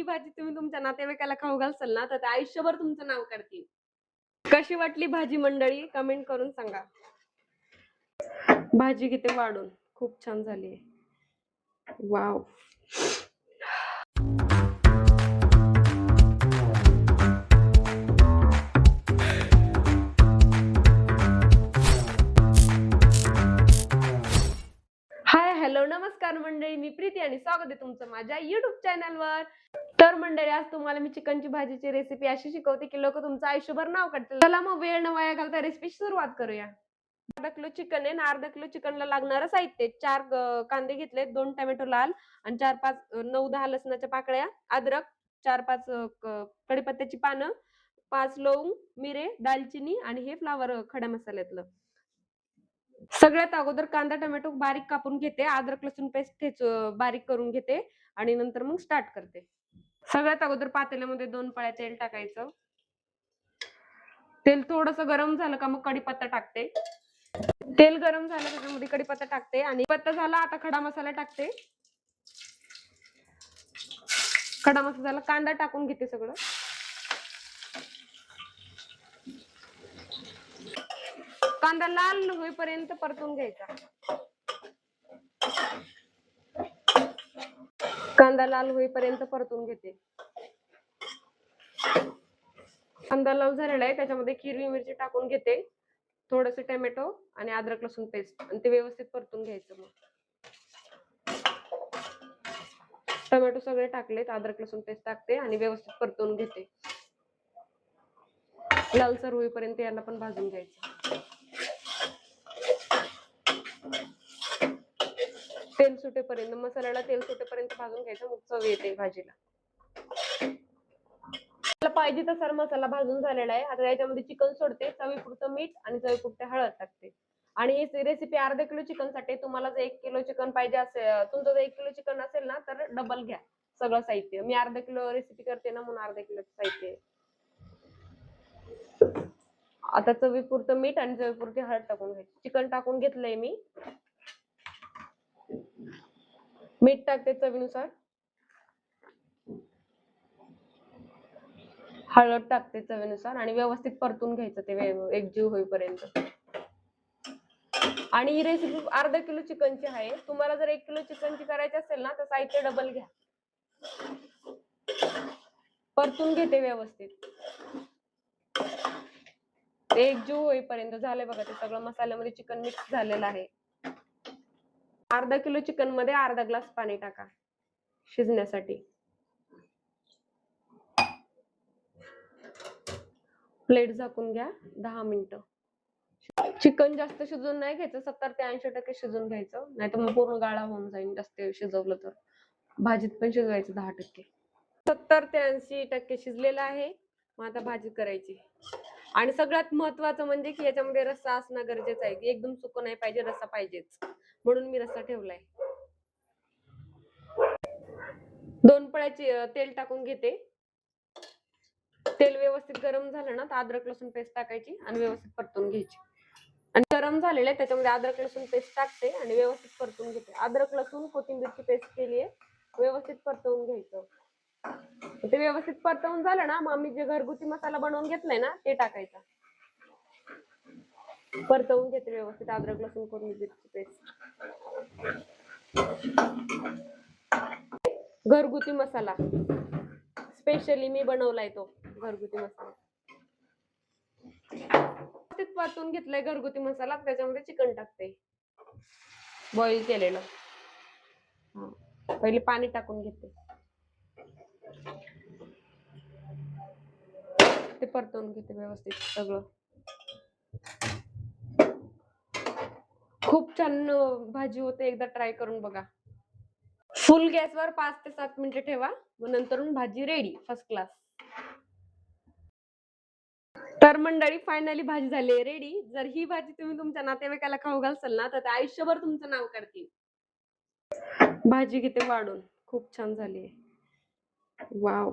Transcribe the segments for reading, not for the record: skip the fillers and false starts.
भाजी तुम्ही तुमच्या नातेवाईकाला खाऊ घालसाल ना, तर ते आयुष्यभर तुमचं नाव काढतील. कशी वाटली भाजी मंडळी? कमेंट करून सांगा. भाजी घेते वाढून. खूप छान झाली आहे. वाव. हाय, हॅलो, नमस्कार मंडळी. मी प्रीती आणि स्वागत आहे तुमचं माझ्या YouTube चॅनलवर. तर मंडळी, आज तुम्हाला मी चिकनची भाजीची रेसिपी अशी शिकवते की लोक तुमचं आयुष्यभर नाव काढतील. चला मग वेळ न वाया घालता रेसिपी सुरुवात करूया. अर्धा किलो चिकन आहे ना, अर्धा किलो चिकनला लागणारं साहित्य: 4 कांदे घेतले, 2 टोमॅटो लाल आणि 4-5 9-10 लसणाच्या पाकळ्या, अद्रक, 4-5 कढीपत्त्याची पानं, 5 लवंग, मिरे, दालचिनी आणि हे फ्लावर खड्या मसाल्यातलं. सगळ्यात अगोदर कांदा टोमॅटो बारीक कापून घेते, अद्रक लसूण पेस्ट बारीक करून घेते आणि नंतर मग स्टार्ट करते. सगळ्यात अगोदर पातेल्यामध्ये 2 पळ्या तेल टाकायचं. तेल थोडंसं गरम झालं का मग कढीपत्ता टाकते. तेल गरम झालं त्याच्यामध्ये कढीपत्ता टाकते आणि पत्ता झाला आता खडा मसाला टाकते. खडा मसाला कांदा टाकून घेते सगळं. कांदा लाल होईपर्यंत परतून घ्यायचा. कांदा लाल होईपर्यंत परतून घेते. कांदा लाल झालेला आहे, त्याच्यामध्ये हिरवी मिरची टाकून घेते, थोडंसं टोमॅटो आणि अद्रक लसूण पेस्ट आणि ते व्यवस्थित परतून घ्यायचं. मग टोमॅटो सगळे टाकलेत, अद्रक लसूण पेस्ट टाकते आणि व्यवस्थित परतून घेते. लालसर होईपर्यंत याला पण भाजून घ्यायचं. तेल सुटेपर्यंत, मसाल्याला तेल सुटेपर्यंत भाजून घ्यायचं, मग चव येते भाजीला. पाहिजे तसा मसाला भाजून झालेला आहे. आता याच्यामध्ये चिकन सोडते, चवीपुरतं मीठ आणि चवीपुरते हळद टाकते. आणि ही रेसिपी अर्धा किलो चिकन साठी. तुम्हाला जर 1 किलो चिकन पाहिजे असेल, तुमचं जर 1 किलो चिकन असेल ना, तर डबल घ्या सगळं साहित्य. मी अर्धा किलो रेसिपी करते ना, म्हणून अर्धा किलो साहित्य. आता चवीपुरतं मीठ आणि चवीपुरती हळद टाकून घ्यायची. चिकन टाकून घेतलंय मी. मीठ टाकते चवीनुसार, हळद टाकते चवीनुसार आणि व्यवस्थित परतून घ्यायचं ते एकजीव होईपर्यंत. आणि ही रेसिपी अर्धा किलो चिकनची आहे. तुम्हाला जर 1 किलो चिकनची करायची असेल ना, तर साहित्य डबल घ्या. परतून घेते व्यवस्थित, एकजीव होईपर्यंत. झालंय बघा, ते सगळं मसाल्यामध्ये चिकन मिक्स झालेलं आहे. अर्धा किलो चिकन मध्ये अर्धा ग्लास पाणी टाका शिजण्यासाठी. प्लेट झाकून घ्या 10 मिनिटं. चिकन जास्त शिजून नाही घ्यायचं, 70 ते 80% शिजून घ्यायचं, नाही तर मग पूर्ण गाळा होऊन जाईल. जास्त शिजवलं तर भाजीत पण शिजवायचं 10%. 70 ते 80% शिजलेलं आहे. मग आता भाजी करायची. आणि सगळ्यात महत्वाचं म्हणजे की याच्यामध्ये रस्सा असणं गरजेचं आहे. एकदम सुकं नाही पाहिजे, रस्सा पाहिजेच, म्हणून मी रस्सा ठेवलाय. 2 पळ्याची तेल टाकून घेते. तेल व्यवस्थित गरम झालं ना, तर अद्रक लसूण पेस्ट टाकायची आणि व्यवस्थित परतून घ्यायची. आणि गरम झालेलं आहे, त्याच्यामध्ये अद्रक लसूण पेस्ट टाकते आणि व्यवस्थित परतून घेते. अद्रक लसूण कोथिंबीरची पेस्ट केली आहे, व्यवस्थित परतवून घ्यायचं. ते व्यवस्थित परतवून झालं ना, मग मी जे घरगुती मसाला बनवून घेतलाय ना, ते टाकायचा. परतवून घेते व्यवस्थित अद्रक लसूण कोथिंबीरची पेस्ट. घरगुती मसाला स्पेशली मी बनवलाय, तो घरगुती मसाला. परतून घेतलाय घरगुती मसाला, त्याच्यामध्ये चिकन टाकते बॉईल केलेलं. पहिले पाणी टाकून घेते, ते परतवून घेते व्यवस्थित सगळं. खूप छान भाजी होते, एकदा ट्राय करून बघा. फुल गॅसवर 5 ते 7 मिनिटं ठेवा, मग नंतरून भाजी रेडी, फर्स्ट क्लास. तर मंडळी, फायनली भाजी झाली रेडी. जर ही भाजी तुम्ही तुमच्या नातेवाईकाला खाऊ घालसाल ना, तर आयुष्यभर तुमचं नाव काढतील. भाजी घेते वाढून. खूप छान झाली आहे. वाव.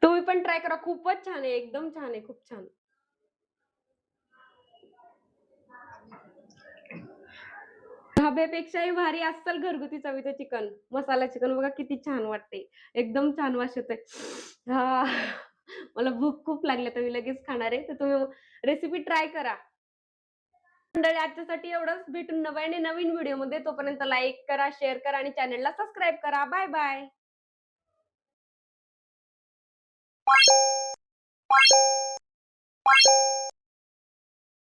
तुम्ही पण ट्राय करा, खूपच छान आहे, एकदम छान आहे, खूप छान. ढाब्यापेक्षाही भारी अस्सल घरगुती चवीचं चिकन. मसाला चिकन बघा किती छान वाटते. एकदम छान वास येतोय. हां. मला भूक खूप लागली आता मी लगेच खाणार आहे. तर तुम्ही रेसिपी ट्राय करा. मंडळी आजच्यासाठी एवढंच. भेटून नव्याने नवीन व्हिडिओमध्ये. तोपर्यंत लाईक करा, शेअर करा आणि चॅनेलला सबस्क्राईब करा. Bye bye.